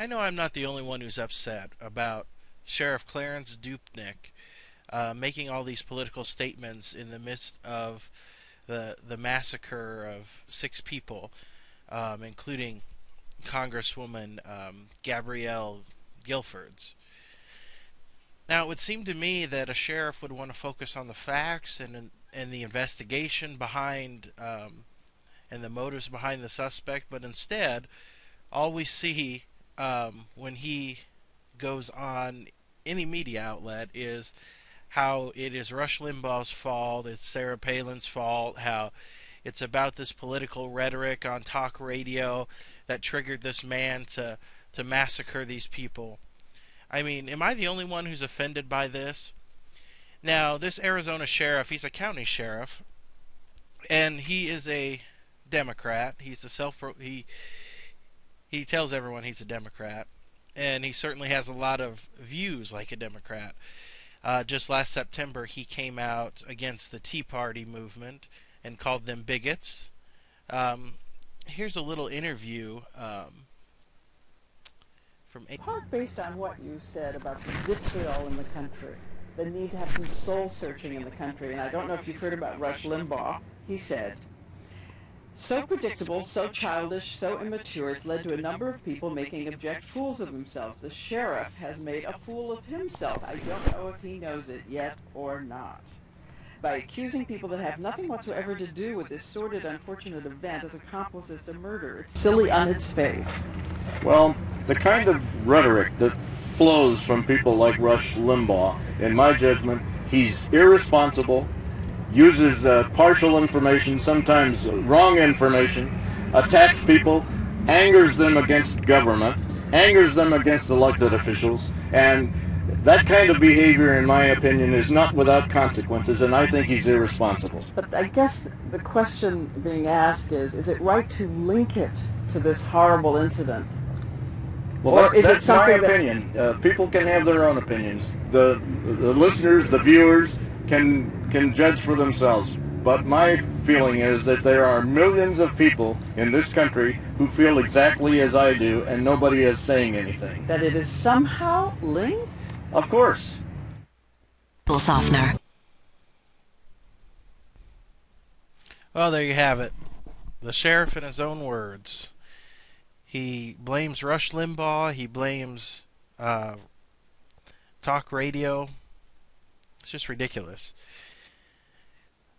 I know I'm not the only one who's upset about Sheriff Clarence Dupnik making all these political statements in the midst of the massacre of 6 people, including Congresswoman Gabrielle Giffords. Now, it would seem to me that a sheriff would want to focus on the facts and the investigation behind and the motives behind the suspect, but instead, all we see when he goes on any media outlet is how it is Rush Limbaugh's fault, it's Sarah Palin's fault, how it's about this political rhetoric on talk radio that triggered this man to massacre these people. I mean, am I the only one who's offended by this? Now, this Arizona sheriff, he's a county sheriff, and he is a Democrat. He tells everyone he's a Democrat, and he certainly has a lot of views like a Democrat. Just last September, he came out against the Tea Party movement and called them bigots. Here's a little interview from... Part based on what you said about the vitriol in the country, the need to have some soul searching in the country, and I don't know if you've heard about Rush Limbaugh. He said, "So predictable, so childish, so immature, it's led to a number of people making abject fools of themselves. The sheriff has made a fool of himself. I don't know if he knows it yet or not. By accusing people that have nothing whatsoever to do with this sordid, unfortunate event as accomplices to murder. It's silly on its face." Well, the kind of rhetoric that flows from people like Rush Limbaugh, in my judgment, he's irresponsible, uses partial information, sometimes wrong information, attacks people, angers them against government, angers them against elected officials, and that kind of behavior, in my opinion, is not without consequences, and I think he's irresponsible. But I guess the question being asked is it right to link it to this horrible incident? Well, or is that's it something my opinion. People can have their own opinions. The listeners, the viewers, can judge for themselves. But my feeling is that there are millions of people in this country who feel exactly as I do, and nobody is saying anything. That it is somehow linked? Of course. Softener. Well, there you have it. The sheriff in his own words. He blames Rush Limbaugh. He blames talk radio. It's just ridiculous.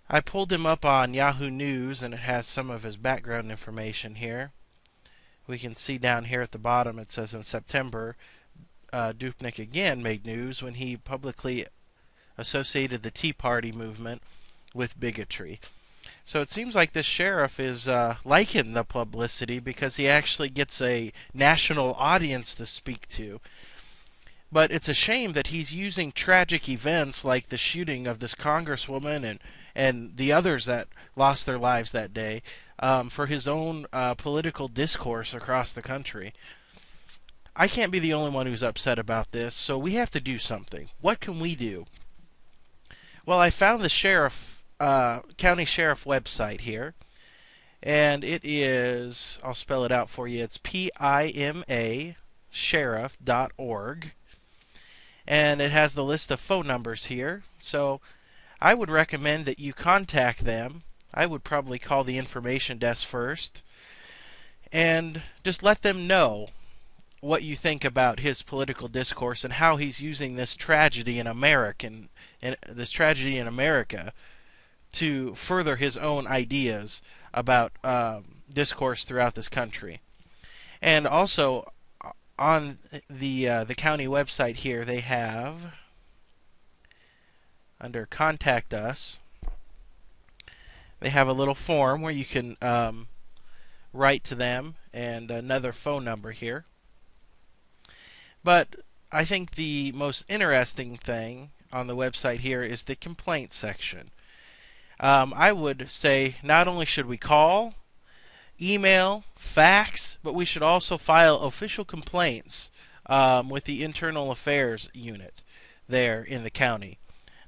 I pulled him up on Yahoo News, and it has some of his background information here. We can see down here at the bottom it says in September, Dupnik again made news when he publicly associated the Tea Party movement with bigotry. So it seems like this sheriff is liking the publicity because he actually gets a national audience to speak to. But it's a shame that he's using tragic events like the shooting of this congresswoman and the others that lost their lives that day for his own political discourse across the country. I can't be the only one who's upset about this, so we have to do something. What can we do? Well, I found the county sheriff website here, and it is, I'll spell it out for you, it's PIMA sheriff.org, and it has the list of phone numbers here. So I would recommend that you contact them. I would probably call the information desk first and just let them know what you think about his political discourse and how he's using this tragedy in America to further his own ideas about discourse throughout this country. And also on the county website here, they have under Contact Us, they have a little form where you can write to them, and another phone number here. But I think the most interesting thing on the website here is the complaint section. I would say not only should we call, email, fax, but we should also file official complaints with the Internal Affairs Unit there in the county.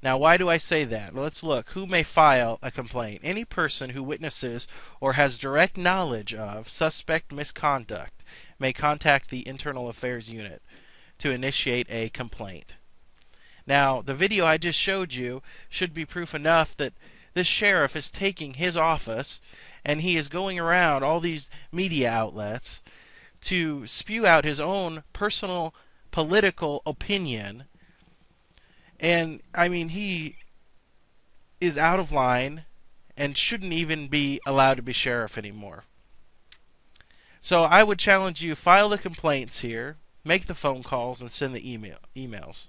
Now, why do I say that? Let's look. Who may file a complaint? Any person who witnesses or has direct knowledge of suspect misconduct may contact the Internal Affairs Unit to initiate a complaint. Now, the video I just showed you should be proof enough that this sheriff is taking his office and he is going around all these media outlets to spew out his own personal political opinion. And, I mean, he is out of line and shouldn't even be allowed to be sheriff anymore. So I would challenge you, file the complaints here, make the phone calls, and send the emails.